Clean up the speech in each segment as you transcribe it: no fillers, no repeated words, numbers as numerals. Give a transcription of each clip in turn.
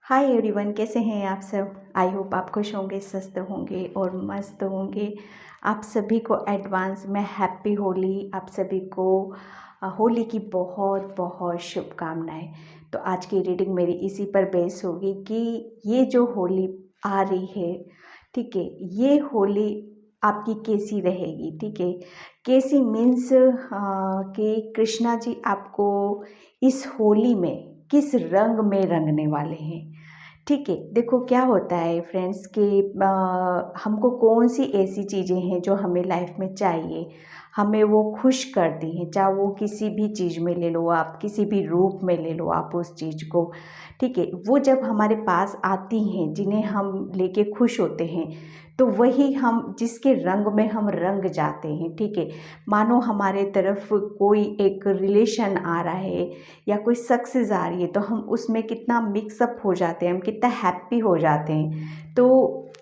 Hi everyone, कैसे हैं आप सब। आई होप आप खुश होंगे, स्वस्थ होंगे और मस्त होंगे। आप सभी को एडवांस में हैप्पी होली। आप सभी को होली की बहुत बहुत शुभकामनाएं। तो आज की रीडिंग मेरी इसी पर बेस होगी कि ये जो होली आ रही है, ठीक है, ये होली आपकी कैसी रहेगी। ठीक है, कैसी मीन्स कि कृष्णा जी आपको इस होली में किस रंग में रंगने वाले हैं। ठीक है, देखो क्या होता है फ्रेंड्स कि हमको कौन सी ऐसी चीज़ें हैं जो हमें लाइफ में चाहिए, हमें वो खुश करती हैं। चाहे वो किसी भी चीज़ में ले लो, आप किसी भी रूप में ले लो आप उस चीज़ को। ठीक है, वो जब हमारे पास आती हैं, जिन्हें हम लेके खुश होते हैं, तो वही हम जिसके रंग में हम रंग जाते हैं। ठीक है, मानो हमारे तरफ कोई एक रिलेशन आ रहा है या कोई सक्सेस आ रही है, तो हम उसमें कितना मिक्सअप हो जाते हैं, हम कितना हैप्पी हो जाते हैं। तो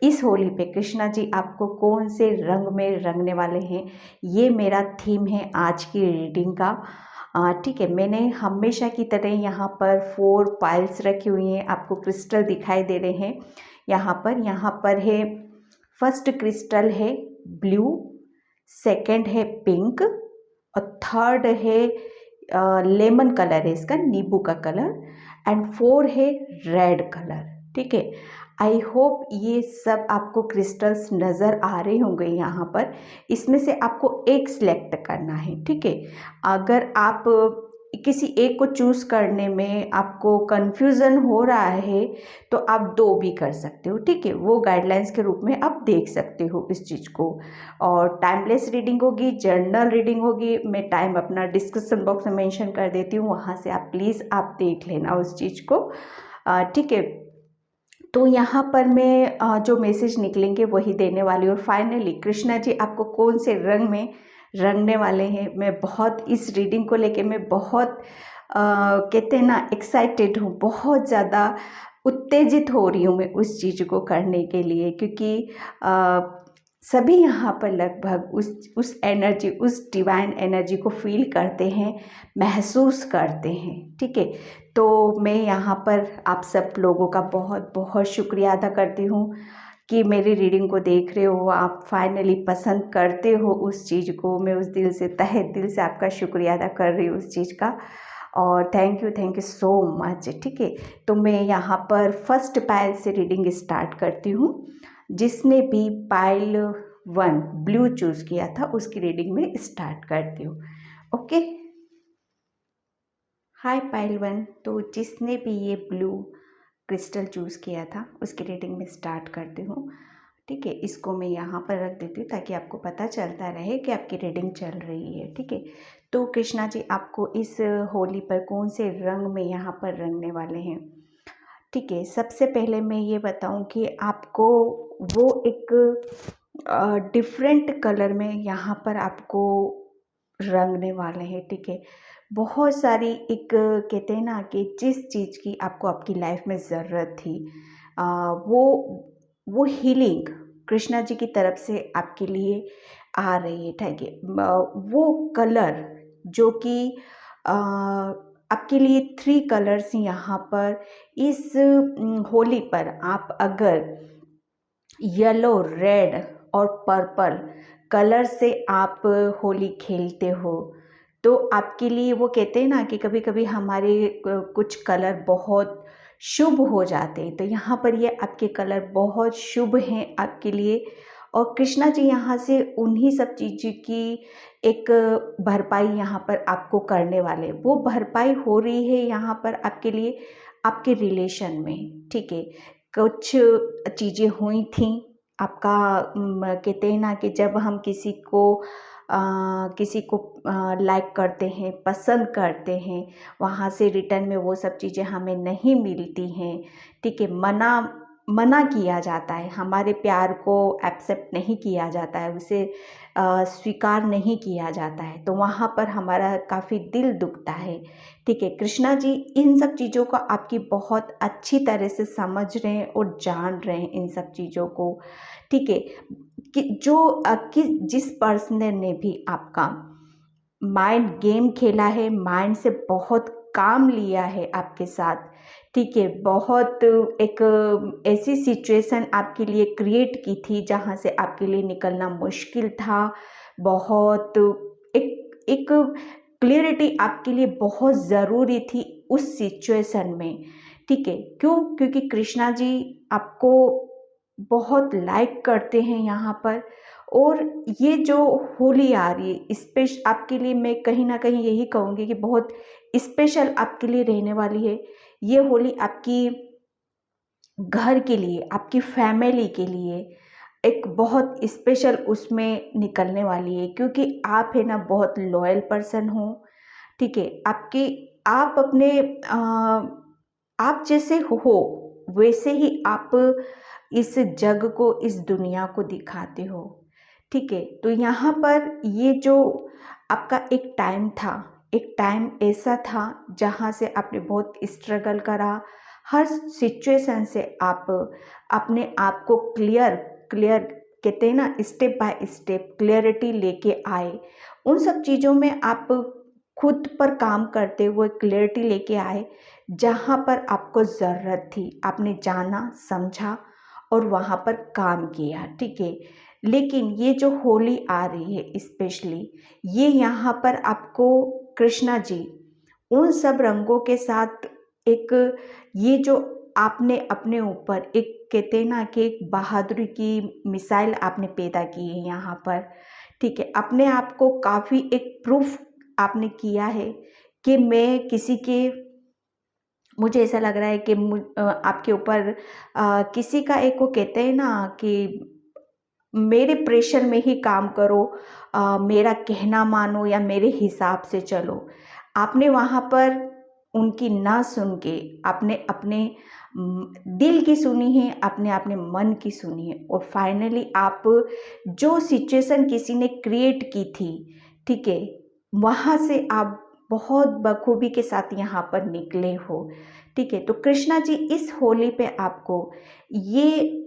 इस होली पे कृष्णा जी आपको कौन से रंग में रंगने वाले हैं, ये मेरा थीम है आज की रीडिंग का। ठीक है, मैंने हमेशा की तरह यहाँ पर 4 पाइल्स रखी हुई हैं, आपको क्रिस्टल दिखाई दे रहे हैं। यहाँ पर है, फर्स्ट क्रिस्टल है ब्लू, सेकंड है पिंक और थर्ड है लेमन कलर है, इसका नींबू का कलर, एंड 4 है रेड कलर। ठीक है, आई होप ये सब आपको क्रिस्टल्स नज़र आ रहे होंगे यहाँ पर। इसमें से आपको एक सिलेक्ट करना है। ठीक है, अगर आप किसी एक को चूज़ करने में आपको कंफ्यूजन हो रहा है तो आप 2 भी कर सकते हो। ठीक है, वो गाइडलाइंस के रूप में आप देख सकते हो इस चीज़ को। और टाइमलेस रीडिंग होगी, जर्नल रीडिंग होगी। मैं टाइम अपना डिस्क्रिप्शन बॉक्स में मेंशन कर देती हूँ, वहाँ से आप प्लीज़ आप देख लेना उस चीज़ को। ठीक है, तो यहाँ पर मैं जो मैसेज निकलेंगे वही देने वाली हूँ। और फाइनली कृष्णा जी आपको कौन से रंग में रंगने वाले हैं, मैं बहुत इस रीडिंग को लेके मैं बहुत कहते हैं ना एक्साइटेड हूँ, बहुत ज़्यादा उत्तेजित हो रही हूँ मैं उस चीज़ को करने के लिए, क्योंकि सभी यहाँ पर लगभग उस एनर्जी, उस डिवाइन एनर्जी को फील करते हैं, महसूस करते हैं। ठीक है, तो मैं यहाँ पर आप सब लोगों का बहुत बहुत शुक्रिया अदा करती हूँ कि मेरी रीडिंग को देख रहे हो, आप फाइनली पसंद करते हो उस चीज़ को। मैं उस दिल से, तहे दिल से आपका शुक्रिया अदा कर रही हूँ उस चीज़ का, और थैंक यू सो मच। ठीक है, तो मैं यहाँ पर फर्स्ट पाइल से रीडिंग स्टार्ट करती हूँ। जिसने भी पाइल 1 ब्लू चूज़ किया था उसकी रीडिंग में स्टार्ट करती हूँ। ओके, हाय पाइल 1, तो जिसने भी ये ब्लू क्रिस्टल चूज़ किया था उसकी रीडिंग में स्टार्ट करती हूँ। ठीक है, इसको मैं यहाँ पर रख देती हूँ ताकि आपको पता चलता रहे कि आपकी रीडिंग चल रही है। ठीक है, तो कृष्णा जी आपको इस होली पर कौन से रंग में यहाँ पर रंगने वाले हैं। ठीक है, सबसे पहले मैं ये बताऊँ कि आपको वो एक डिफरेंट कलर में यहाँ पर आपको रंगने वाले हैं। ठीक है, बहुत सारी एक कहते हैं ना कि जिस चीज़ की आपको आपकी लाइफ में ज़रूरत थी, वो हीलिंग कृष्णा जी की तरफ से आपके लिए आ रही है। ठीक है, वो कलर जो कि आपके लिए 3 कलर्स यहाँ पर इस होली पर आप अगर येलो, रेड और पर्पल कलर से आप होली खेलते हो तो आपके लिए वो कहते हैं ना कि कभी कभी हमारे कुछ कलर बहुत शुभ हो जाते हैं, तो यहाँ पर ये आपके कलर बहुत शुभ हैं आपके लिए। और कृष्णा जी यहाँ से उन्हीं सब चीज़ों की एक भरपाई यहाँ पर आपको करने वाले, वो भरपाई हो रही है यहाँ पर आपके लिए आपके रिलेशन में। ठीक है, कुछ चीज़ें हुई थी आपका, कहते हैं ना कि जब हम किसी को लाइक करते हैं, पसंद करते हैं, वहाँ से रिटर्न में वो सब चीज़ें हमें नहीं मिलती हैं। ठीक है, मना मना किया जाता है, हमारे प्यार को एक्सेप्ट नहीं किया जाता है, उसे स्वीकार नहीं किया जाता है, तो वहाँ पर हमारा काफ़ी दिल दुखता है। ठीक है, कृष्णा जी इन सब चीज़ों को आपकी बहुत अच्छी तरह से समझ रहे हैं और जान रहे हैं इन सब चीज़ों को। ठीक है, कि जिस पर्सन ने भी आपका माइंड गेम खेला है, माइंड से बहुत काम लिया है आपके साथ, ठीक है, बहुत एक ऐसी सिचुएशन आपके लिए क्रिएट की थी जहाँ से आपके लिए निकलना मुश्किल था। बहुत एक एक क्लियरिटी आपके लिए बहुत ज़रूरी थी उस सिचुएशन में, ठीक है। क्यों? क्योंकि कृष्णा जी आपको बहुत लाइक करते हैं यहाँ पर। और ये जो होली आ रही है स्पेश आपके लिए, मैं कहीं ना कहीं यही कहूँगी कि बहुत स्पेशल आपके लिए रहने वाली है। ये होली आपकी घर के लिए, आपकी फैमिली के लिए एक बहुत स्पेशल उसमें निकलने वाली है, क्योंकि आप है ना बहुत लॉयल पर्सन हो, ठीक है। आपके आप अपने आप जैसे हो वैसे ही आप इस जग को, इस दुनिया को दिखाते हो, ठीक है। तो यहाँ पर ये जो आपका एक टाइम था, एक टाइम ऐसा था जहाँ से आपने बहुत स्ट्रगल करा, हर सिचुएशन से आप अपने आप को क्लियर क्लियर कहते हैं ना, स्टेप बाय स्टेप क्लियरिटी लेके आए। उन सब चीज़ों में आप खुद पर काम करते हुए क्लियरिटी लेके आए, जहाँ पर आपको ज़रूरत थी आपने जाना समझा और वहाँ पर काम किया, ठीक है। लेकिन ये जो होली आ रही है स्पेशली, ये यहाँ पर आपको कृष्णा जी उन सब रंगों के साथ एक, ये जो आपने अपने ऊपर एक कहते हैं ना कि एक बहादुरी की मिसाइल आपने पैदा की है यहाँ पर, ठीक है। अपने आप को काफ़ी एक प्रूफ आपने किया है कि मैं किसी के, मुझे ऐसा लग रहा है कि आपके ऊपर किसी का एक वो कहते हैं ना कि मेरे प्रेशर में ही काम करो, मेरा कहना मानो या मेरे हिसाब से चलो। आपने वहाँ पर उनकी ना सुन के आपने अपने दिल की सुनी है, अपने अपने मन की सुनी है, और फाइनली आप जो सिचुएशन किसी ने क्रिएट की थी, ठीक है, वहाँ से आप बहुत बखूबी के साथ यहाँ पर निकले हो, ठीक है। तो कृष्णा जी इस होली पे आपको ये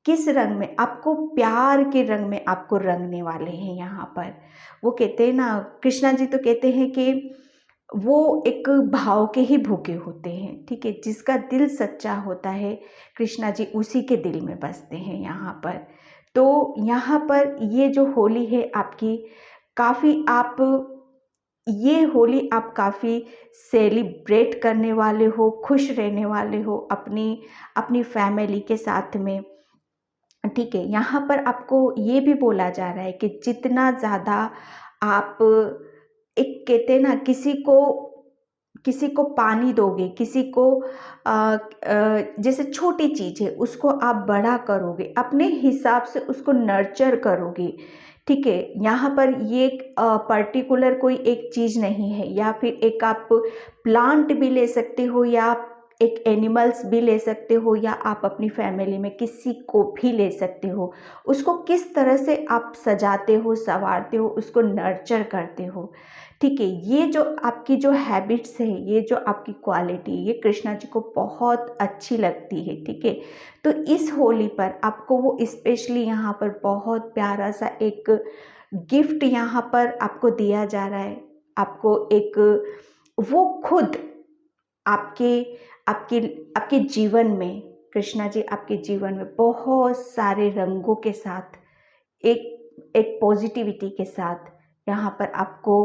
किस रंग में, आपको प्यार के रंग में आपको रंगने वाले हैं यहाँ पर। वो कहते हैं ना, कृष्णा जी तो कहते हैं कि वो एक भाव के ही भूखे होते हैं, ठीक है। जिसका दिल सच्चा होता है कृष्णा जी उसी के दिल में बसते हैं यहाँ पर। तो यहाँ पर ये जो होली है आपकी, काफ़ी आप ये होली आप काफ़ी सेलिब्रेट करने वाले हो, खुश रहने वाले हो अपनी अपनी फैमिली के साथ में, ठीक है। यहाँ पर आपको ये भी बोला जा रहा है कि जितना ज़्यादा आप एक कहते हैं ना, किसी को पानी दोगे, किसी को जैसे छोटी चीज़ है उसको आप बड़ा करोगे, अपने हिसाब से उसको नर्चर करोगे, ठीक है। यहाँ पर ये पर्टिकुलर कोई एक चीज़ नहीं है, या फिर एक आप प्लांट भी ले सकते हो, या आप एक एनिमल्स भी ले सकते हो, या आप अपनी फैमिली में किसी को भी ले सकते हो। उसको किस तरह से आप सजाते हो, संवारते हो, उसको नर्चर करते हो, ठीक है। ये जो आपकी जो हैबिट्स है, ये जो आपकी क्वालिटी, ये कृष्णा जी को बहुत अच्छी लगती है, ठीक है। तो इस होली पर आपको वो स्पेशली यहाँ पर बहुत प्यारा सा एक गिफ्ट यहाँ पर आपको दिया जा रहा है। आपको एक वो खुद आपके आपके आपके जीवन में, कृष्णा जी आपके जीवन में बहुत सारे रंगों के साथ, एक एक पॉजिटिविटी के साथ यहाँ पर आपको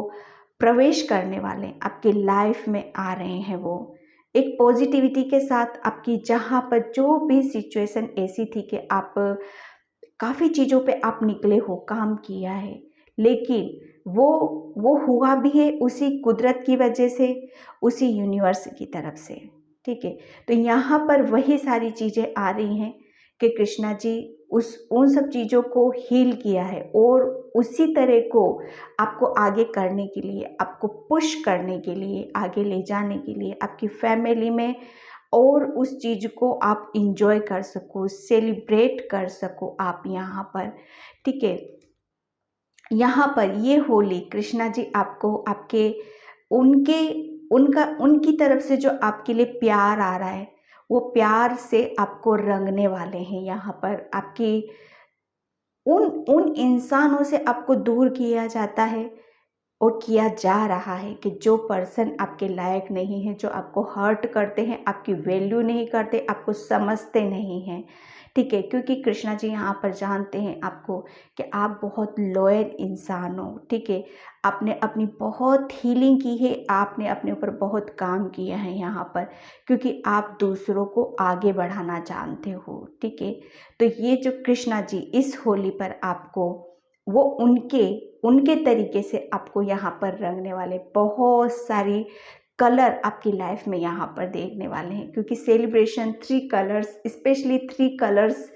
प्रवेश करने वाले, आपकी लाइफ में आ रहे हैं। वो एक पॉजिटिविटी के साथ आपकी, जहाँ पर जो भी सिचुएशन ऐसी थी कि आप काफ़ी चीज़ों पे आप निकले हो, काम किया है, लेकिन वो हुआ भी है उसी कुदरत की वजह से, उसी यूनिवर्स की तरफ से, ठीक है। तो यहाँ पर वही सारी चीज़ें आ रही हैं कि कृष्णा जी उन सब चीज़ों को हील किया है, और उसी तरह को आपको आगे करने के लिए, आपको पुश करने के लिए, आगे ले जाने के लिए, आपकी फैमिली में और उस चीज़ को आप इंजॉय कर सको, सेलिब्रेट कर सको आप यहाँ पर, ठीक है। यहाँ पर ये होली कृष्णा जी आपको आपके उनके उनकी तरफ से जो आपके लिए प्यार आ रहा है, वो प्यार से आपको रंगने वाले हैं। यहाँ पर आपकी उन उन इंसानों से आपको दूर किया जाता है और किया जा रहा है कि जो पर्सन आपके लायक नहीं है, जो आपको हर्ट करते हैं, आपकी वैल्यू नहीं करते, आपको समझते नहीं हैं, ठीक है, क्योंकि कृष्णा जी यहाँ पर जानते हैं आपको कि आप बहुत लॉयल इंसान हो, ठीक है, आपने अपनी बहुत हीलिंग की है, आपने अपने ऊपर बहुत काम किया है यहाँ पर, क्योंकि आप दूसरों को आगे बढ़ाना जानते हो, ठीक है। तो ये जो कृष्णा जी इस होली पर आपको वो उनके उनके तरीके से आपको यहाँ पर रंगने वाले बहुत सारी कलर आपकी लाइफ में यहाँ पर देखने वाले हैं, क्योंकि सेलिब्रेशन 3 कलर्स, स्पेशली 3 कलर्स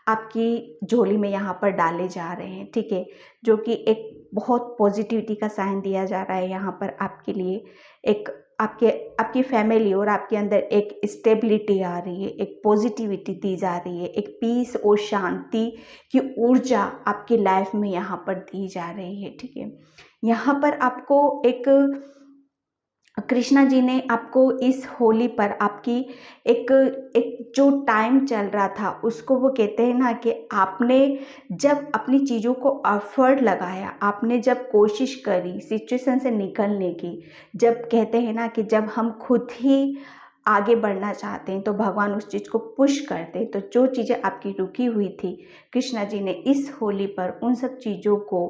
आपकी झोली में यहाँ पर डाले जा रहे हैं, ठीक है, जो कि एक बहुत पॉजिटिविटी का साइन दिया जा रहा है यहाँ पर आपके लिए। एक आपकी फैमिली और आपके अंदर एक स्टेबिलिटी आ रही है, एक पॉजिटिविटी दी जा रही है, एक पीस और शांति की ऊर्जा आपकी लाइफ में यहाँ पर दी जा रही है, ठीक है। यहाँ पर आपको एक कृष्णा जी ने आपको इस होली पर आपकी एक एक जो टाइम चल रहा था उसको वो कहते हैं ना कि आपने जब अपनी चीज़ों को एफर्ट लगाया, आपने जब कोशिश करी सिचुएशन से निकलने की, जब कहते हैं ना कि जब हम खुद ही आगे बढ़ना चाहते हैं तो भगवान उस चीज़ को पुश करते हैं, तो जो चीज़ें आपकी रुकी हुई थी कृष्णा जी ने इस होली पर उन सब चीज़ों को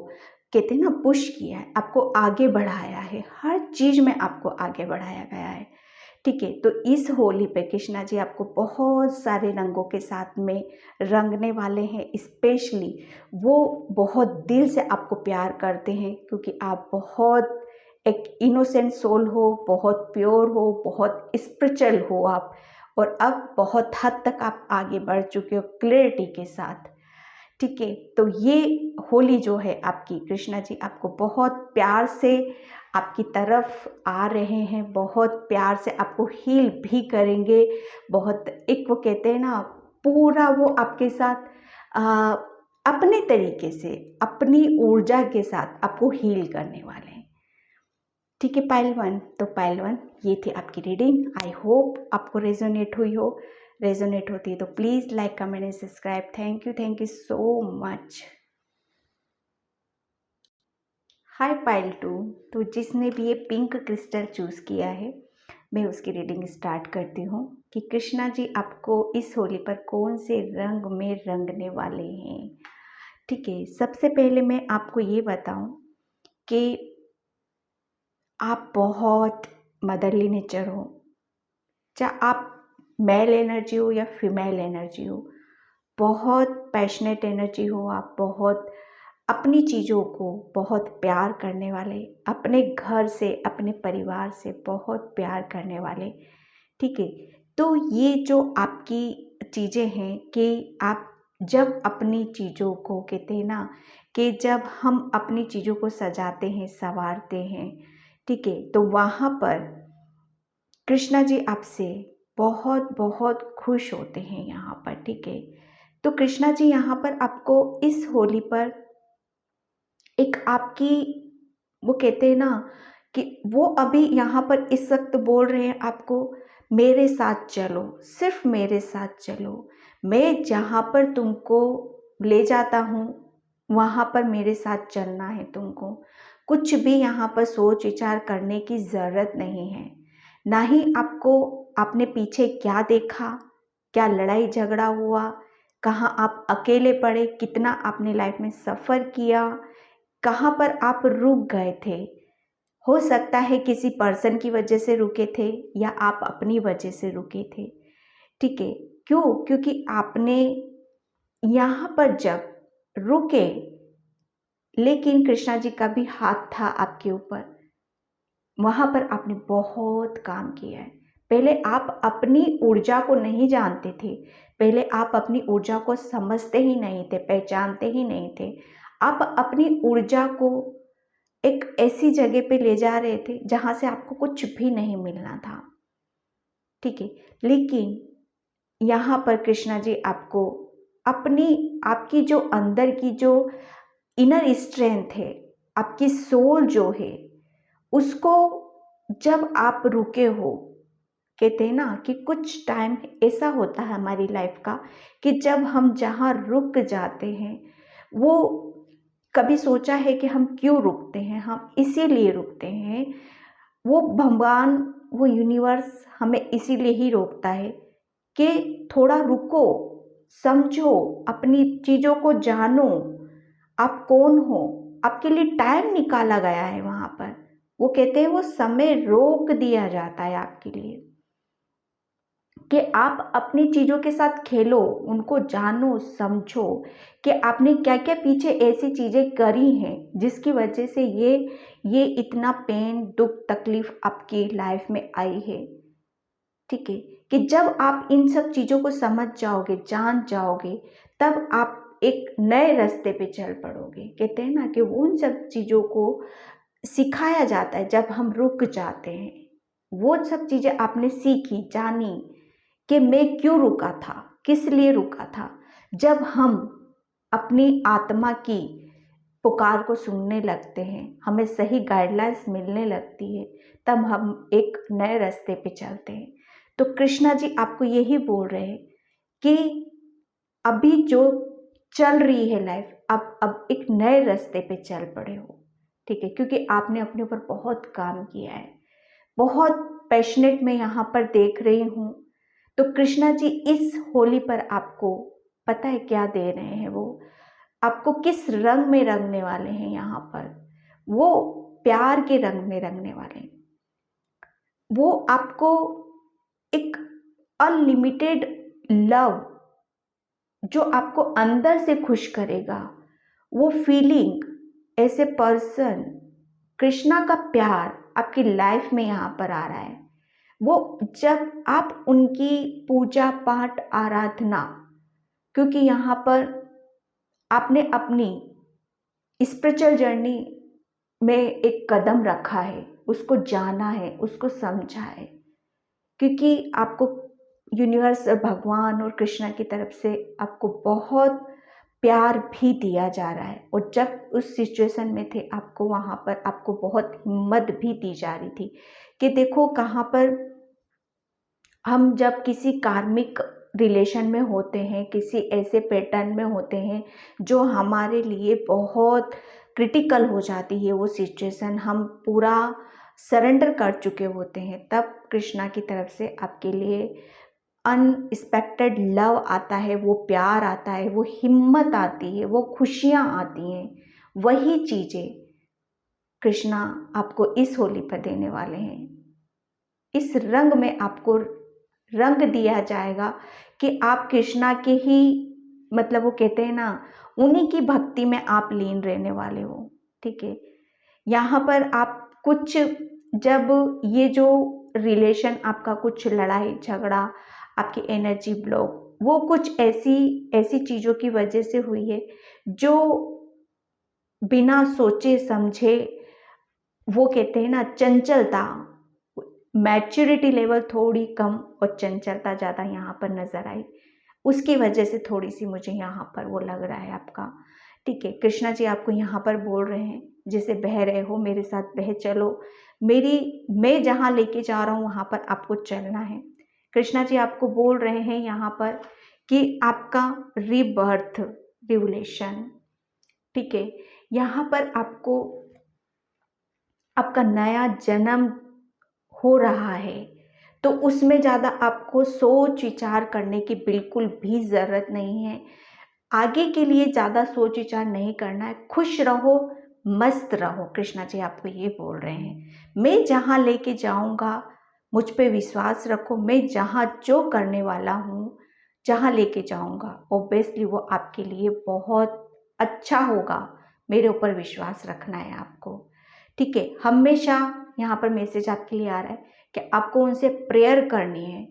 कहते हैं ना पुश किया है, आपको आगे बढ़ाया है, हर चीज़ में आपको आगे बढ़ाया गया है, ठीक है। तो इस होली पे कृष्णा जी आपको बहुत सारे रंगों के साथ में रंगने वाले हैं, स्पेशली वो बहुत दिल से आपको प्यार करते हैं, क्योंकि आप बहुत एक इनोसेंट सोल हो, बहुत प्योर हो, बहुत स्पिरिचुअल हो आप, और अब बहुत हद तक आप आगे बढ़ चुके हो क्लियरिटी के साथ, ठीक है। तो ये होली जो है आपकी कृष्णा जी आपको बहुत प्यार से आपकी तरफ आ रहे हैं, बहुत प्यार से आपको हील भी करेंगे, बहुत एक वो कहते हैं ना पूरा वो आपके साथ आ, अपने तरीके से अपनी ऊर्जा के साथ आपको हील करने वाले हैं, ठीक है पाइल 1। तो पाइल 1 ये थी आपकी रीडिंग, आई होप आपको रेजोनेट हुई हो, रेजोनेट होती है तो please like comment and subscribe. Thank you so much. Hi pile 2, तो जिसने भी ये पिंक क्रिस्टल चूज़ किया है मैं उसकी रीडिंग स्टार्ट करती हूँ कि कृष्णा जी आपको इस होली पर कौन से रंग में रंगने वाले हैं, ठीक है। सबसे पहले मैं आपको ये बताऊँ कि आप बहुत मदरली नेचर हो, चाहे आप मेल एनर्जी हो या फीमेल एनर्जी हो, बहुत पैशनेट एनर्जी हो, आप बहुत अपनी चीज़ों को बहुत प्यार करने वाले, अपने घर से अपने परिवार से बहुत प्यार करने वाले, ठीक है। तो ये जो आपकी चीज़ें हैं कि आप जब अपनी चीज़ों को कहते हैं ना कि जब हम अपनी चीज़ों को सजाते हैं संवारते हैं, ठीक है, तो वहाँ पर कृष्णा जी आपसे बहुत बहुत खुश होते हैं यहाँ पर, ठीक है। तो कृष्णा जी यहाँ पर आपको इस होली पर एक आपकी वो कहते हैं ना कि वो अभी यहाँ पर इस वक्त बोल रहे हैं आपको मेरे साथ चलो, सिर्फ मेरे साथ चलो, मैं जहाँ पर तुमको ले जाता हूँ वहाँ पर मेरे साथ चलना है तुमको, कुछ भी यहाँ पर सोच विचार करने की ज़रूरत नहीं है, ना ही आपको आपने पीछे क्या देखा, क्या लड़ाई झगड़ा हुआ, कहाँ आप अकेले पड़े, कितना आपने लाइफ में सफ़र किया, कहाँ पर आप रुक गए थे, हो सकता है किसी पर्सन की वजह से रुके थे या आप अपनी वजह से रुके थे, ठीक है। क्यों? क्योंकि आपने यहाँ पर जब रुके, लेकिन कृष्णा जी का भी हाथ था आपके ऊपर, वहाँ पर आपने बहुत काम किया है। पहले आप अपनी ऊर्जा को नहीं जानते थे, पहले आप अपनी ऊर्जा को समझते ही नहीं थे, पहचानते ही नहीं थे, आप अपनी ऊर्जा को एक ऐसी जगह पे ले जा रहे थे जहाँ से आपको कुछ भी नहीं मिलना था, ठीक है। लेकिन यहाँ पर कृष्णा जी आपको अपनी आपकी जो अंदर की जो इनर स्ट्रेंथ है, आपकी सोल जो है, उसको जब आप रुके हो, कहते हैं ना कि कुछ टाइम ऐसा होता है हमारी लाइफ का कि जब हम जहाँ रुक जाते हैं वो कभी सोचा है कि हम क्यों रुकते हैं? हम इसीलिए रुकते हैं, वो भगवान, वो यूनिवर्स हमें इसीलिए ही रोकता है कि थोड़ा रुको, समझो, अपनी चीज़ों को जानो, आप कौन हो, आपके लिए टाइम निकाला गया है वहाँ पर। वो कहते हैं वो समय रोक दिया जाता है आपके लिए कि आप अपनी चीज़ों के साथ खेलो, उनको जानो, समझो कि आपने क्या क्या पीछे ऐसी चीज़ें करी हैं जिसकी वजह से ये इतना पेन, दुख, तकलीफ आपकी लाइफ में आई है। ठीक है, कि जब आप इन सब चीज़ों को समझ जाओगे, जान जाओगे, तब आप एक नए रास्ते पे चल पड़ोगे। कहते हैं ना कि उन सब चीज़ों को सिखाया जाता है जब हम रुक जाते हैं। वो सब चीज़ें आपने सीखी, जानी कि मैं क्यों रुका था, किस लिए रुका था। जब हम अपनी आत्मा की पुकार को सुनने लगते हैं, हमें सही गाइडलाइंस मिलने लगती है, तब हम एक नए रास्ते पे चलते हैं। तो कृष्णा जी आपको यही बोल रहे हैं कि अभी जो चल रही है लाइफ, अब एक नए रास्ते पे चल पड़े हो। ठीक है, क्योंकि आपने अपने ऊपर बहुत काम किया है, बहुत पैशनेट मैं यहाँ पर देख रही हूँ। तो कृष्णा जी इस होली पर आपको पता है क्या दे रहे हैं? वो आपको किस रंग में रंगने वाले हैं यहाँ पर? वो प्यार के रंग में रंगने वाले हैं। वो आपको एक अनलिमिटेड लव, जो आपको अंदर से खुश करेगा, वो फीलिंग, ऐसे पर्सन, कृष्णा का प्यार आपकी लाइफ में यहाँ पर आ रहा है। वो जब आप उनकी पूजा पाठ आराधना, क्योंकि यहाँ पर आपने अपनी स्पिरिचुअल जर्नी में एक कदम रखा है, उसको जाना है, उसको समझा है, क्योंकि आपको यूनिवर्स और भगवान और कृष्णा की तरफ से आपको बहुत प्यार भी दिया जा रहा है। और जब उस सिचुएशन में थे, आपको वहाँ पर आपको बहुत हिम्मत भी दी जा रही थी कि देखो कहाँ पर हम जब किसी कार्मिक रिलेशन में होते हैं, किसी ऐसे पैटर्न में होते हैं जो हमारे लिए बहुत क्रिटिकल हो जाती है वो सिचुएशन, हम पूरा सरेंडर कर चुके होते हैं, तब कृष्णा की तरफ से आपके लिए अनएक्सपेक्टेड लव आता है, वो प्यार आता है, वो हिम्मत आती है, वो खुशियाँ आती हैं। वही चीज़ें कृष्णा आपको इस होली पर देने वाले हैं। इस रंग में आपको रंग दिया जाएगा कि आप कृष्णा के ही, मतलब वो कहते हैं ना, उन्हीं की भक्ति में आप लीन रहने वाले हो। ठीक है, यहाँ पर आप कुछ, जब ये जो रिलेशन आपका कुछ लड़ाई झगड़ा, आपकी एनर्जी ब्लॉक, वो कुछ ऐसी ऐसी चीज़ों की वजह से हुई है जो बिना सोचे समझे, वो कहते हैं ना चंचलता, मैच्योरिटी लेवल थोड़ी कम और चंचलता ज़्यादा यहाँ पर नज़र आई, उसकी वजह से थोड़ी सी मुझे यहाँ पर वो लग रहा है आपका। ठीक है, कृष्णा जी आपको यहाँ पर बोल रहे हैं जैसे बह रहे हो, मेरे साथ बह चलो, मैं जहाँ लेके जा रहा हूँ वहाँ पर आपको चलना है। कृष्णा जी आपको बोल रहे हैं यहाँ पर कि आपका रीबर्थ रिवोल्यूशन, ठीक है, यहाँ पर आपको आपका नया जन्म हो रहा है, तो उसमें ज़्यादा आपको सोच विचार करने की बिल्कुल भी ज़रूरत नहीं है। आगे के लिए ज़्यादा सोच विचार नहीं करना है, खुश रहो, मस्त रहो। कृष्णा जी आपको ये बोल रहे हैं, मैं जहाँ लेके जाऊँगा मुझ पे विश्वास रखो, मैं जहाँ जो करने वाला हूँ, जहाँ लेके जाऊँगा ऑब्वियसली वो आपके लिए बहुत अच्छा होगा। मेरे ऊपर विश्वास रखना है आपको। ठीक है, हमेशा यहाँ पर मैसेज आपके लिए आ रहा है कि आपको उनसे प्रेयर करनी है।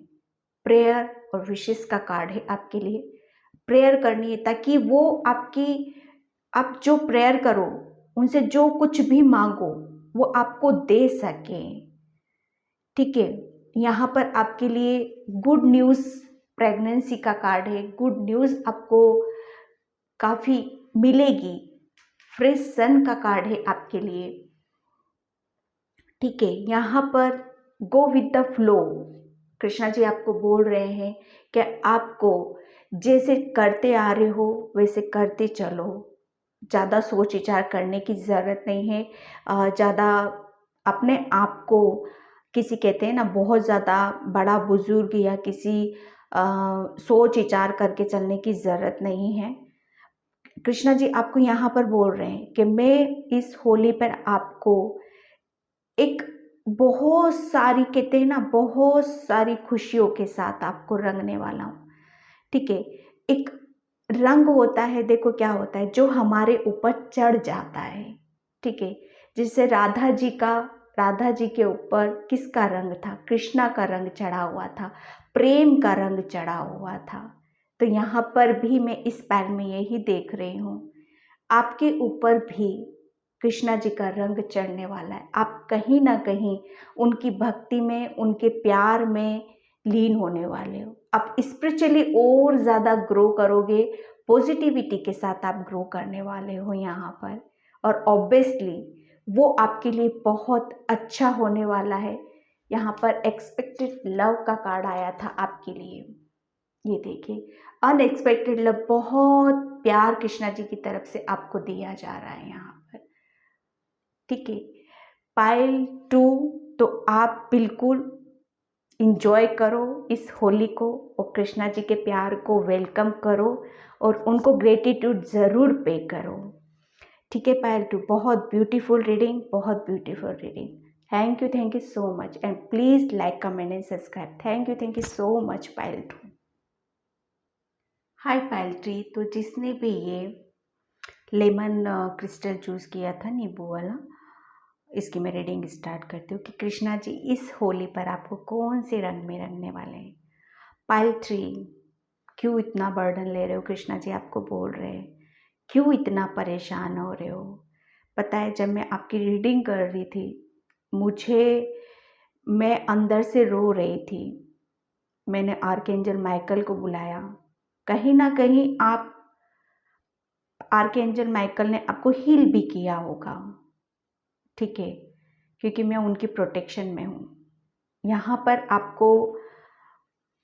प्रेयर और विशेष का कार्ड है आपके लिए। प्रेयर करनी है ताकि वो आपकी, आप जो प्रेयर करो, उनसे जो कुछ भी मांगो वो आपको दे सके। ठीक है, यहाँ पर आपके लिए गुड न्यूज़, प्रेगनेंसी का कार्ड है, गुड न्यूज़ आपको काफ़ी मिलेगी। फ्रेश सन का कार्ड है आपके लिए। ठीक है, यहाँ पर go with the flow, Krishna ji आपको बोल रहे हैं कि आपको जैसे करते आ रहे हो वैसे करते चलो। ज़्यादा सोच विचार करने की ज़रूरत नहीं है। ज़्यादा अपने आप को किसी कहते हैं ना बहुत ज़्यादा बड़ा बुजुर्ग या किसी सोच विचार करके चलने की ज़रूरत नहीं है। कृष्णा जी आपको यहाँ पर बोल रहे हैं कि मैं इस होली पर आपको एक बहुत सारी कहते हैं ना बहुत सारी खुशियों के साथ आपको रंगने वाला हूँ। ठीक है, एक रंग होता है, देखो क्या होता है जो हमारे ऊपर चढ़ जाता है। ठीक है, जैसे राधा जी के ऊपर किसका रंग था? कृष्णा का रंग चढ़ा हुआ था, प्रेम का रंग चढ़ा हुआ था। तो यहाँ पर भी मैं इस पैर में यही देख रही हूँ, आपके ऊपर भी कृष्णा जी का रंग चढ़ने वाला है। आप कहीं ना कहीं उनकी भक्ति में, उनके प्यार में लीन होने वाले हो। आप स्पिरिचुअली और ज़्यादा ग्रो करोगे, पॉजिटिविटी के साथ आप ग्रो करने वाले हो यहाँ पर। और ऑब्वियसली वो आपके लिए बहुत अच्छा होने वाला है। यहाँ पर एक्सपेक्टेड लव का कार्ड आया था आपके लिए। ये देखिए, अनएक्सपेक्टेड लव, बहुत प्यार कृष्णा जी की तरफ से आपको दिया जा रहा है यहाँ पर। ठीक है, पाइल 2, तो आप बिल्कुल इंजॉय करो इस होली को और कृष्णा जी के प्यार को वेलकम करो और उनको ग्रेटिट्यूड ज़रूर पे करो। ठीक है पायल 2, बहुत ब्यूटीफुल रीडिंग, बहुत beautiful reading. Thank you so much and please like comment and subscribe. Thank you so much Payal 2। Hi Payal 3, तो जिसने भी ये लेमन क्रिस्टल चूज़ किया था नींबू वाला, इसकी मैं रीडिंग स्टार्ट करती हूँ कि कृष्णा जी इस होली पर आपको कौन से रंग में रंगने वाले हैं। पाइल 3, क्यों इतना बर्डन ले रहे हो? कृष्णा जी आपको बोल रहे हैं क्यों इतना परेशान हो रहे हो? पता है, जब मैं आपकी रीडिंग कर रही थी मैं अंदर से रो रही थी। मैंने आर्कएंजल माइकल को बुलाया। कहीं ना कहीं आर्कएंजल माइकल ने आपको हील भी किया होगा। ठीक है, क्योंकि मैं उनकी प्रोटेक्शन में हूँ। यहाँ पर आपको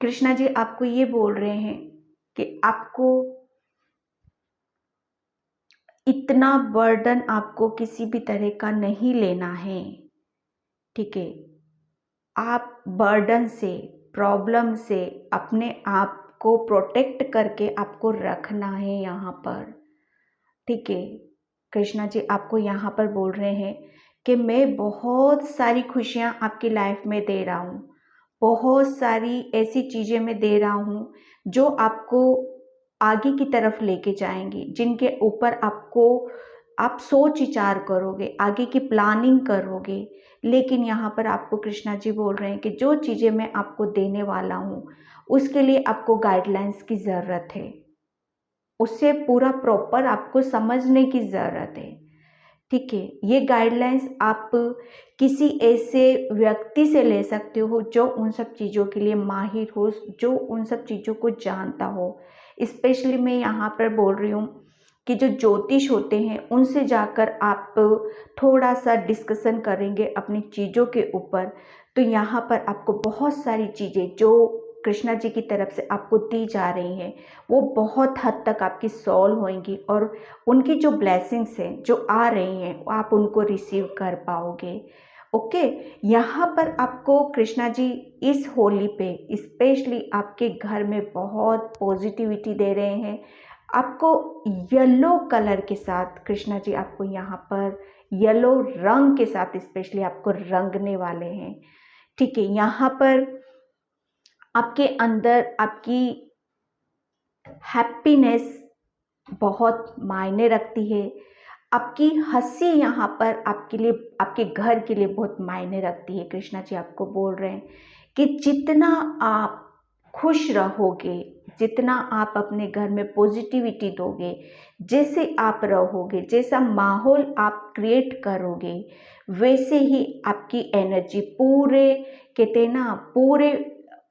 कृष्णा जी आपको ये बोल रहे हैं कि आपको इतना बर्डन आपको किसी भी तरह का नहीं लेना है। ठीक है, आप बर्डन से, प्रॉब्लम से अपने आप को प्रोटेक्ट करके आपको रखना है यहाँ पर। ठीक है, कृष्णा जी आपको यहाँ पर बोल रहे हैं कि मैं बहुत सारी खुशियाँ आपकी लाइफ में दे रहा हूँ, बहुत सारी ऐसी चीज़ें मैं दे रहा हूँ जो आपको आगे की तरफ लेके जाएंगी, जिनके ऊपर आप सोच विचार करोगे, आगे की प्लानिंग करोगे। लेकिन यहाँ पर आपको कृष्णा जी बोल रहे हैं कि जो चीज़ें मैं आपको देने वाला हूँ उसके लिए आपको गाइडलाइंस की ज़रूरत है, उससे पूरा प्रॉपर आपको समझने की ज़रूरत है। ठीक है, ये गाइडलाइंस आप किसी ऐसे व्यक्ति से ले सकते हो जो उन सब चीज़ों के लिए माहिर हो, जो उन सब चीज़ों को जानता हो। स्पेशली मैं यहाँ पर बोल रही हूँ कि जो ज्योतिष होते हैं उनसे जाकर आप थोड़ा सा डिस्कशन करेंगे अपनी चीज़ों के ऊपर, तो यहाँ पर आपको बहुत सारी चीज़ें जो कृष्णा जी की तरफ से आपको दी जा रही हैं वो बहुत हद तक आपकी सॉल्व होंगी और उनकी जो ब्लेसिंग्स हैं जो आ रही हैं वो आप उनको रिसीव कर पाओगे। ओके, यहाँ पर आपको कृष्णा जी इस होली पे स्पेशली आपके घर में बहुत पॉजिटिविटी दे रहे हैं। आपको येलो कलर के साथ कृष्णा जी आपको यहाँ पर येलो रंग के साथ स्पेशली आपको रंगने वाले हैं। ठीक है, यहाँ पर आपके अंदर आपकी हैप्पीनेस बहुत मायने रखती है। आपकी हंसी यहाँ पर आपके लिए, आपके घर के लिए बहुत मायने रखती है। कृष्णा जी आपको बोल रहे हैं कि जितना आप खुश रहोगे, जितना आप अपने घर में पॉजिटिविटी दोगे, जैसे आप रहोगे, जैसा माहौल आप क्रिएट करोगे, वैसे ही आपकी एनर्जी पूरे कहते हैं ना पूरे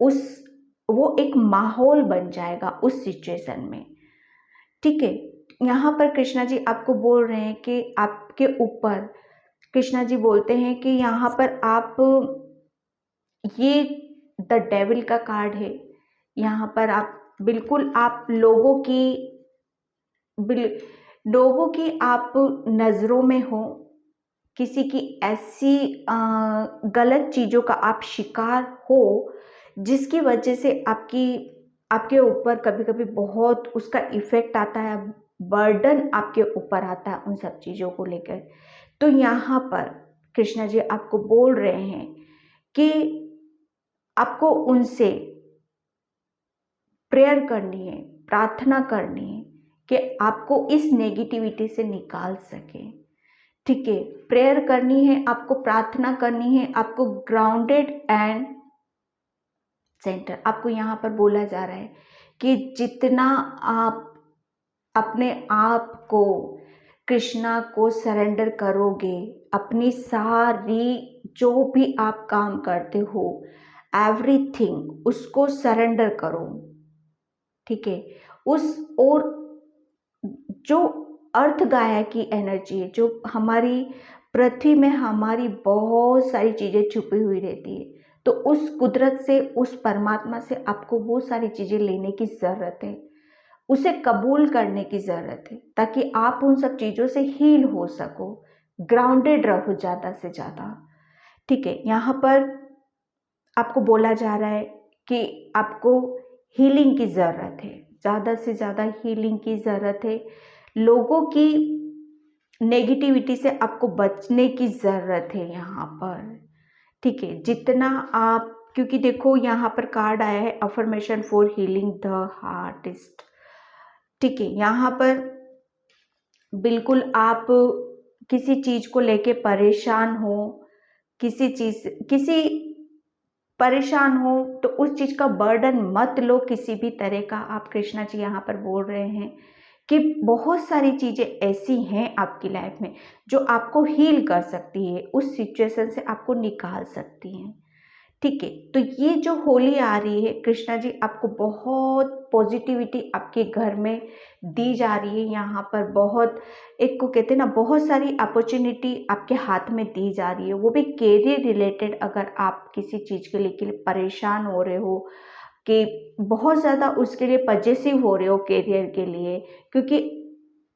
उस वो एक माहौल बन जाएगा उस सिचुएशन में। ठीक है, यहाँ पर कृष्णा जी आपको बोल रहे हैं कि आपके ऊपर कृष्णा जी बोलते हैं कि यहाँ पर आप ये द डेविल का कार्ड है। यहाँ पर आप बिल्कुल आप लोगों की लोगों की आप नज़रों में हो, किसी की ऐसी गलत चीज़ों का आप शिकार हो जिसकी वजह से आपके ऊपर कभी कभी बहुत उसका इफ़ेक्ट आता है, बर्डन आपके ऊपर आता है उन सब चीज़ों को लेकर। तो यहाँ पर कृष्णा जी आपको बोल रहे हैं कि आपको उनसे प्रेयर करनी है, प्रार्थना करनी है कि आपको इस नेगेटिविटी से निकाल सके। ठीक है, प्रेयर करनी है आपको, प्रार्थना करनी है आपको, ग्राउंडेड एंड सेंटर। आपको यहाँ पर बोला जा रहा है कि जितना आप अपने आप को कृष्णा को सरेंडर करोगे, अपनी सारी जो भी आप काम करते हो एवरीथिंग उसको सरेंडर करो। ठीक है, उस और जो अर्थ गाया की एनर्जी है, जो हमारी पृथ्वी में हमारी बहुत सारी चीज़ें छुपी हुई रहती है, तो उस कुदरत से, उस परमात्मा से आपको वो सारी चीज़ें लेने की ज़रूरत है, उसे कबूल करने की ज़रूरत है, ताकि आप उन सब चीज़ों से हील हो सको, ग्राउंडेड रहो ज़्यादा से ज़्यादा। ठीक है, यहाँ पर आपको बोला जा रहा है कि आपको हीलिंग की ज़रूरत है, ज़्यादा से ज़्यादा हीलिंग की ज़रूरत है। लोगों की नेगेटिविटी से आपको बचने की ज़रूरत है यहाँ पर। ठीक है, जितना आप, क्योंकि देखो यहाँ पर कार्ड आया है अफर्मेशन फॉर हीलिंग द हार्टिस्ट। ठीक है, यहाँ पर बिल्कुल आप किसी चीज़ को लेके परेशान हो, किसी परेशान हो तो उस चीज़ का बर्डन मत लो किसी भी तरह का। आप कृष्णा जी यहाँ पर बोल रहे हैं कि बहुत सारी चीज़ें ऐसी हैं आपकी लाइफ में जो आपको हील कर सकती है, उस सिचुएशन से आपको निकाल सकती हैं। ठीक है, तो ये जो होली आ रही है कृष्णा जी आपको बहुत पॉजिटिविटी आपके घर में दी जा रही है। यहाँ पर बहुत, एक को कहते हैं ना, बहुत सारी अपॉर्चुनिटी आपके हाथ में दी जा रही है, वो भी कैरियर रिलेटेड। अगर आप किसी चीज़ के लिए परेशान हो रहे हो कि बहुत ज़्यादा उसके लिए पजेसिव हो रहे हो कैरियर के लिए, क्योंकि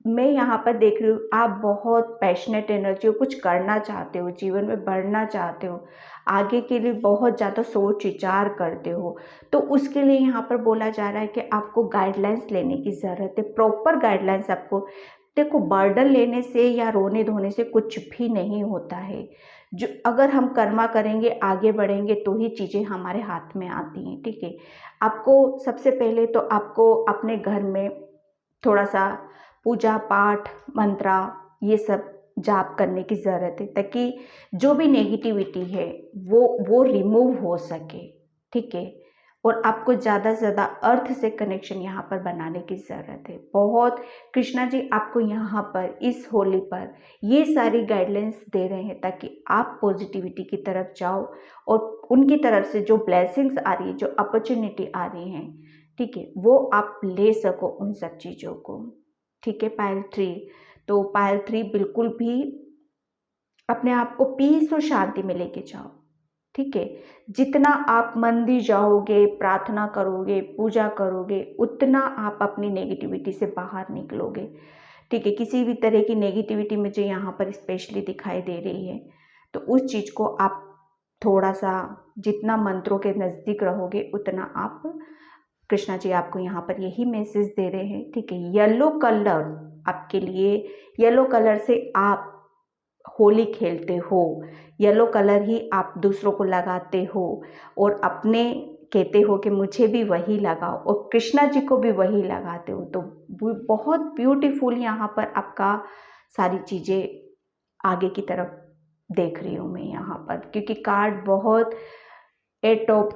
मैं यहाँ पर देख रही हूँ आप बहुत पैशनेट एनर्जी हो, कुछ करना चाहते हो, जीवन में बढ़ना चाहते हो, आगे के लिए बहुत ज़्यादा सोच विचार करते हो। तो उसके लिए यहाँ पर बोला जा रहा है कि आपको गाइडलाइंस लेने की ज़रूरत है, प्रॉपर गाइडलाइंस आपको। देखो, बर्डन लेने से या रोने धोने से कुछ भी नहीं होता है। जो अगर हम कर्मा करेंगे, आगे बढ़ेंगे, तो ही चीज़ें हमारे हाथ में आती हैं। ठीक है, आपको सबसे पहले तो आपको अपने घर में थोड़ा सा पूजा पाठ मंत्रा ये सब जाप करने की ज़रूरत है, ताकि जो भी नेगेटिविटी है वो रिमूव हो सके। ठीक है, और आपको ज़्यादा से ज़्यादा अर्थ से कनेक्शन यहाँ पर बनाने की ज़रूरत है बहुत। कृष्णा जी आपको यहाँ पर इस होली पर ये सारी गाइडलाइंस दे रहे हैं ताकि आप पॉजिटिविटी की तरफ जाओ और उनकी तरफ से जो ब्लेसिंग्स आ रही है, जो अपॉर्चुनिटी आ रही हैं, ठीक है, वो आप ले सको उन सब चीज़ों को। ठीक है, पायल 3, तो पायल 3 बिल्कुल भी अपने आप को पीस और शांति में लेके जाओ। ठीक है, जितना आप मंदिर जाओगे, प्रार्थना करोगे, पूजा करोगे, उतना आप अपनी नेगेटिविटी से बाहर निकलोगे। ठीक है, किसी भी तरह की नेगेटिविटी मुझे यहाँ पर स्पेशली दिखाई दे रही है, तो उस चीज़ को आप थोड़ा सा, जितना मंत्रों के नज़दीक रहोगे उतना आप, कृष्णा जी आपको यहाँ पर यही मैसेज दे रहे हैं। ठीक है, येलो कलर आपके लिए, येलो कलर से आप होली खेलते हो, येलो कलर ही आप दूसरों को लगाते हो और अपने कहते हो कि मुझे भी वही लगाओ, और कृष्णा जी को भी वही लगाते हो। तो बहुत ब्यूटीफुल यहाँ पर आपका सारी चीज़ें आगे की तरफ देख रही हूँ मैं यहाँ पर, क्योंकि कार्ड बहुत 8 ऑफ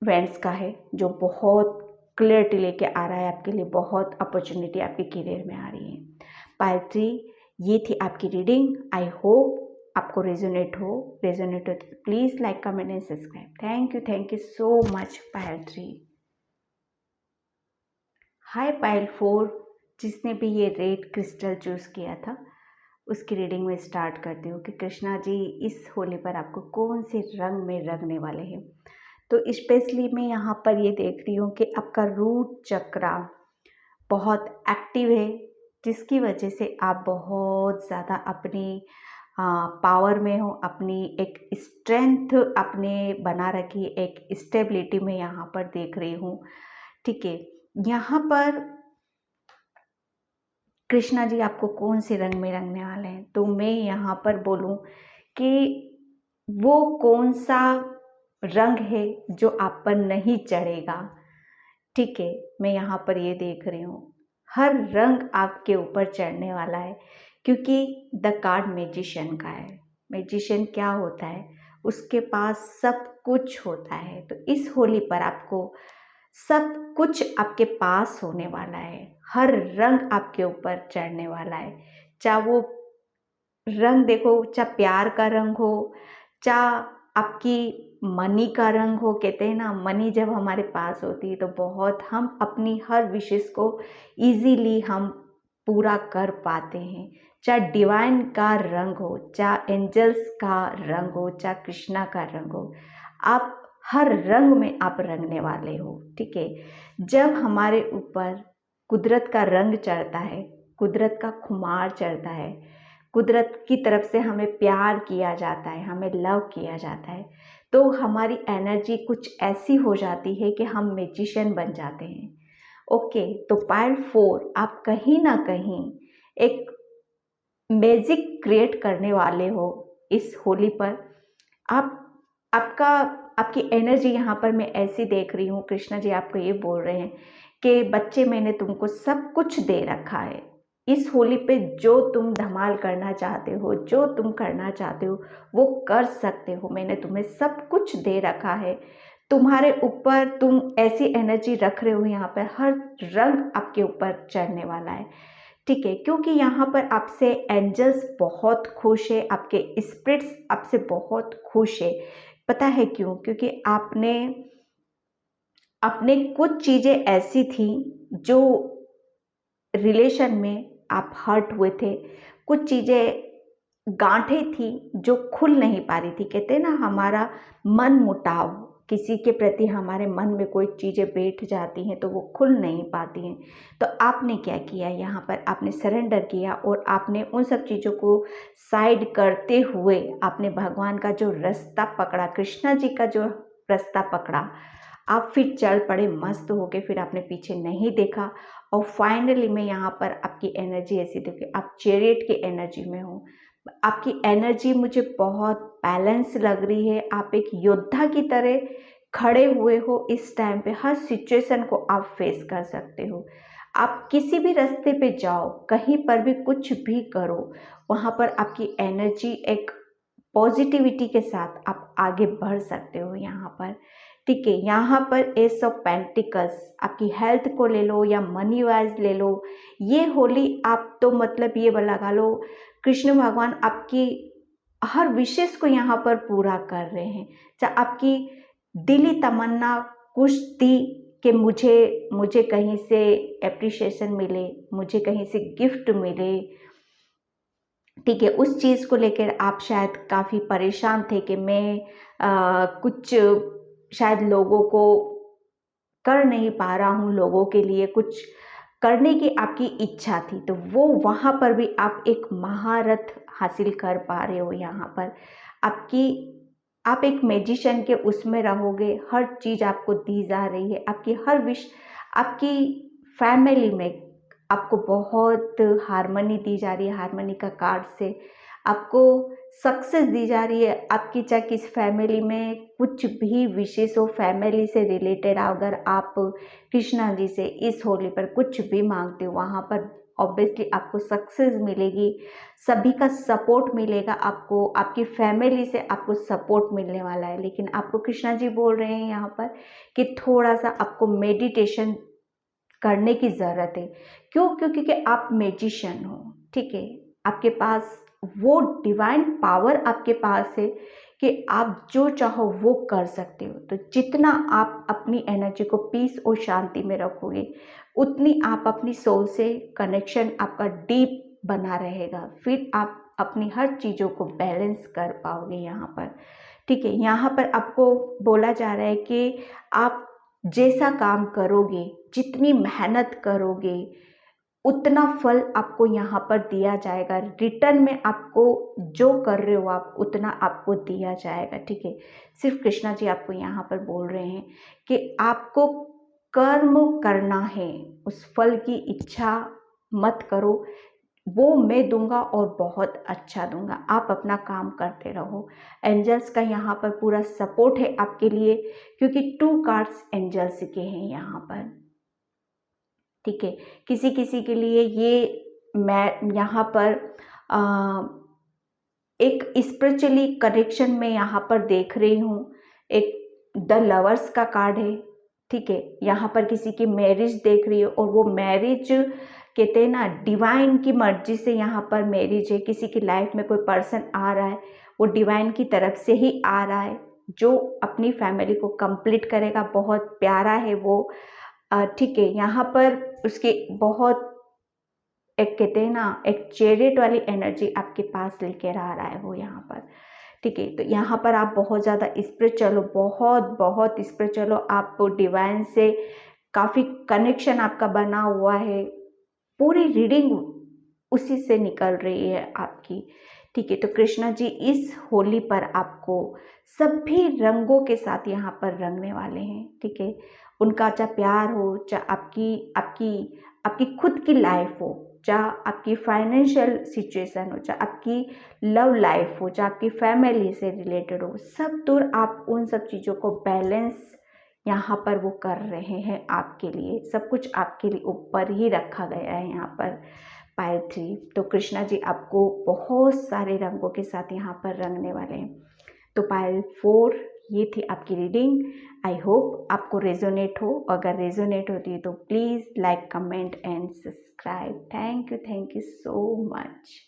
वेंट्स का है, जो बहुत क्लियरिटी लेके आ रहा है आपके लिए, बहुत अपॉर्चुनिटी आपके करियर में आ रही है। पायल 3, ये थी आपकी रीडिंग। आई होप आपको रेजोनेट हो तो please like comment and subscribe. Thank you so much Payal 3। Hi Payal 4, जिसने भी ये रेड क्रिस्टल चूज़ किया था, उसकी रीडिंग में स्टार्ट करती हूँ कि कृष्णा जी इस होली पर आपको कौन से रंग में रंगने वाले हैं। तो स्पेशली मैं यहाँ पर ये देख रही हूँ कि आपका रूट चक्रा बहुत एक्टिव है, जिसकी वजह से आप बहुत ज़्यादा अपनी पावर में हो, अपनी एक स्ट्रेंथ अपने बना रखी, एक स्टेबिलिटी में यहाँ पर देख रही हूँ। ठीक है, यहाँ पर कृष्णा जी आपको कौन से रंग में रंगने वाले हैं, तो मैं यहाँ पर बोलूँ कि वो कौन सा रंग है जो आप पर नहीं चढ़ेगा। ठीक है, मैं यहाँ पर ये देख रही हूँ, हर रंग आपके ऊपर चढ़ने वाला है, क्योंकि द कार्ड मैजिशियन का है। मैजिशियन क्या होता है, उसके पास सब कुछ होता है। तो इस होली पर आपको सब कुछ आपके पास होने वाला है, हर रंग आपके ऊपर चढ़ने वाला है। चाहे वो रंग देखो, चाहे प्यार का रंग हो, चाहे आपकी मनी का रंग हो। कहते हैं ना, मनी जब हमारे पास होती है तो बहुत हम अपनी हर विशेष को इजीली हम पूरा कर पाते हैं। चाहे डिवाइन का रंग हो, चाहे एंजल्स का रंग हो, चाहे कृष्णा का रंग हो, आप हर रंग में आप रंगने वाले हो। ठीक है, जब हमारे ऊपर कुदरत का रंग चढ़ता है, कुदरत का खुमार चढ़ता है, कुदरत की तरफ से हमें प्यार किया जाता है, हमें लव किया जाता है, तो हमारी एनर्जी कुछ ऐसी हो जाती है कि हम मैजिशियन बन जाते हैं। ओके, तो पाइल 4 आप कहीं ना कहीं एक मैजिक क्रिएट करने वाले हो इस होली पर। आप आपका आपकी एनर्जी यहाँ पर मैं ऐसी देख रही हूँ, कृष्णा जी आपको ये बोल रहे हैं कि बच्चे मैंने तुमको सब कुछ दे रखा है, इस होली पे जो तुम धमाल करना चाहते हो, जो तुम करना चाहते हो वो कर सकते हो, मैंने तुम्हें सब कुछ दे रखा है। तुम्हारे ऊपर तुम ऐसी एनर्जी रख रहे हो, यहाँ पर हर रंग आपके ऊपर चढ़ने वाला है। ठीक है, क्योंकि यहाँ पर आपसे एंजल्स बहुत खुश है, आपके स्पिरिट्स आपसे बहुत खुश है। पता है क्यों? क्योंकि आपने अपने कुछ चीज़ें ऐसी थी जो रिलेशन में आप हर्ट हुए थे, कुछ चीज़ें गांठें थी जो खुल नहीं पा रही थी। कहते हैं ना, हमारा मन मुटाव, किसी के प्रति हमारे मन में कोई चीज़ें बैठ जाती हैं तो वो खुल नहीं पाती हैं। तो आपने क्या किया, यहाँ पर आपने सरेंडर किया और आपने उन सब चीज़ों को साइड करते हुए आपने भगवान का जो रास्ता पकड़ा, कृष्णा जी का जो रास्ता पकड़ा, आप फिर चल पड़े मस्त होके, फिर आपने पीछे नहीं देखा। और फाइनली मैं यहाँ पर आपकी एनर्जी ऐसी देखी, आप चैरियट की एनर्जी में हो। आपकी एनर्जी मुझे बहुत बैलेंस लग रही है, आप एक योद्धा की तरह खड़े हुए हो इस टाइम पे, हर सिचुएशन को आप फेस कर सकते हो। आप किसी भी रास्ते पे जाओ, कहीं पर भी कुछ भी करो, वहाँ पर आपकी एनर्जी एक पॉजिटिविटी के साथ आप आगे बढ़ सकते हो यहाँ पर। ठीक है, यहाँ पर एस ऑफ पेंटिकल्स, आपकी हेल्थ को ले लो या मनी वाइज ले लो, ये होली आप तो मतलब ये लगा लो कृष्ण भगवान आपकी हर विशेष को यहाँ पर पूरा कर रहे हैं। चाहे आपकी दिली तमन्ना कुछ थी कि मुझे कहीं से एप्रिसिएशन मिले, मुझे कहीं से गिफ्ट मिले। ठीक है, उस चीज़ को लेकर आप शायद काफ़ी परेशान थे कि मैं कुछ शायद लोगों को कर नहीं पा रहा हूँ, लोगों के लिए कुछ करने की आपकी इच्छा थी, तो वो वहाँ पर भी आप एक महारत हासिल कर पा रहे हो। यहाँ पर आप एक मैजिशियन के उसमें रहोगे, हर चीज़ आपको दी जा रही है, आपकी हर विश, आपकी फैमिली में आपको बहुत हारमनी दी जा रही है, हारमनी का कार्ड से आपको सक्सेस दी जा रही है। आपकी चाहे किस फैमिली में कुछ भी विशेष हो, फैमिली से रिलेटेड अगर आप कृष्णा जी से इस होली पर कुछ भी मांगते हो, वहाँ पर ऑब्वियसली आपको सक्सेस मिलेगी, सभी का सपोर्ट मिलेगा, आपको आपकी फैमिली से आपको सपोर्ट मिलने वाला है। लेकिन आपको कृष्णा जी बोल रहे हैं यहाँ पर कि थोड़ा सा आपको मेडिटेशन करने की ज़रूरत है। क्यों? क्योंकि आप मैजिशियन हो। ठीक है, आपके पास वो डिवाइन पावर आपके पास है कि आप जो चाहो वो कर सकते हो। तो जितना आप अपनी एनर्जी को पीस और शांति में रखोगे, उतनी आप अपनी सोल से कनेक्शन आपका डीप बना रहेगा, फिर आप अपनी हर चीज़ों को बैलेंस कर पाओगे यहाँ पर। ठीक है, यहाँ पर आपको बोला जा रहा है कि आप जैसा काम करोगे, जितनी मेहनत करोगे, उतना फल आपको यहाँ पर दिया जाएगा। रिटर्न में आपको जो कर रहे हो आप उतना आपको दिया जाएगा, ठीक है। सिर्फ कृष्णा जी आपको यहाँ पर बोल रहे हैं कि आपको कर्म करना है, उस फल की इच्छा मत करो, वो मैं दूंगा और बहुत अच्छा दूंगा, आप अपना काम करते रहो। एंजल्स का यहाँ पर पूरा सपोर्ट है आपके लिए, क्योंकि 2 कार्ड्स एंजल्स के हैं यहाँ पर, ठीक है। किसी किसी के लिए ये मैं यहाँ पर एक स्पिरिचुअली कनेक्शन में यहाँ पर देख रही हूँ। एक द लवर्स का कार्ड है, ठीक है। यहाँ पर किसी की मैरिज देख रही है और वो मैरिज कहते हैं ना डिवाइन की मर्जी से यहाँ पर मैरिज है। किसी की लाइफ में कोई पर्सन आ रहा है, वो डिवाइन की तरफ से ही आ रहा है, जो अपनी फैमिली को कंप्लीट करेगा। बहुत प्यारा है वो, ठीक है। यहाँ पर उसके बहुत एक कहते हैं ना एक चैरियट वाली एनर्जी आपके पास लेकर आ रहा है वो यहाँ पर, ठीक है। तो यहाँ पर आप बहुत ज़्यादा स्पिरिचुअल हो, बहुत स्पिरिचुअल हो, आप डिवाइन से काफ़ी कनेक्शन आपका बना हुआ है। पूरी रीडिंग उसी से निकल रही है आपकी, ठीक है। तो कृष्णा जी इस होली पर आपको सभी रंगों के साथ यहाँ पर रंगने वाले हैं, ठीक है। उनका चाहे प्यार हो, चाहे आपकी आपकी आपकी खुद की लाइफ हो, चाहे आपकी फाइनेंशियल सिचुएशन हो, चाहे आपकी लव लाइफ हो, चाहे आपकी फैमिली से रिलेटेड हो, सब दूर आप उन सब चीज़ों को बैलेंस यहाँ पर वो कर रहे हैं आपके लिए। सब कुछ आपके लिए ऊपर ही रखा गया है यहाँ पर पायल 3। तो कृष्णा जी आपको बहुत सारे रंगों के साथ यहाँ पर रंगने वाले हैं। तो पायल 4 ये थी आपकी रीडिंग। आई होप आपको रेजोनेट हो। अगर रेजोनेट होती है तो please like, comment and subscribe. Thank you so much.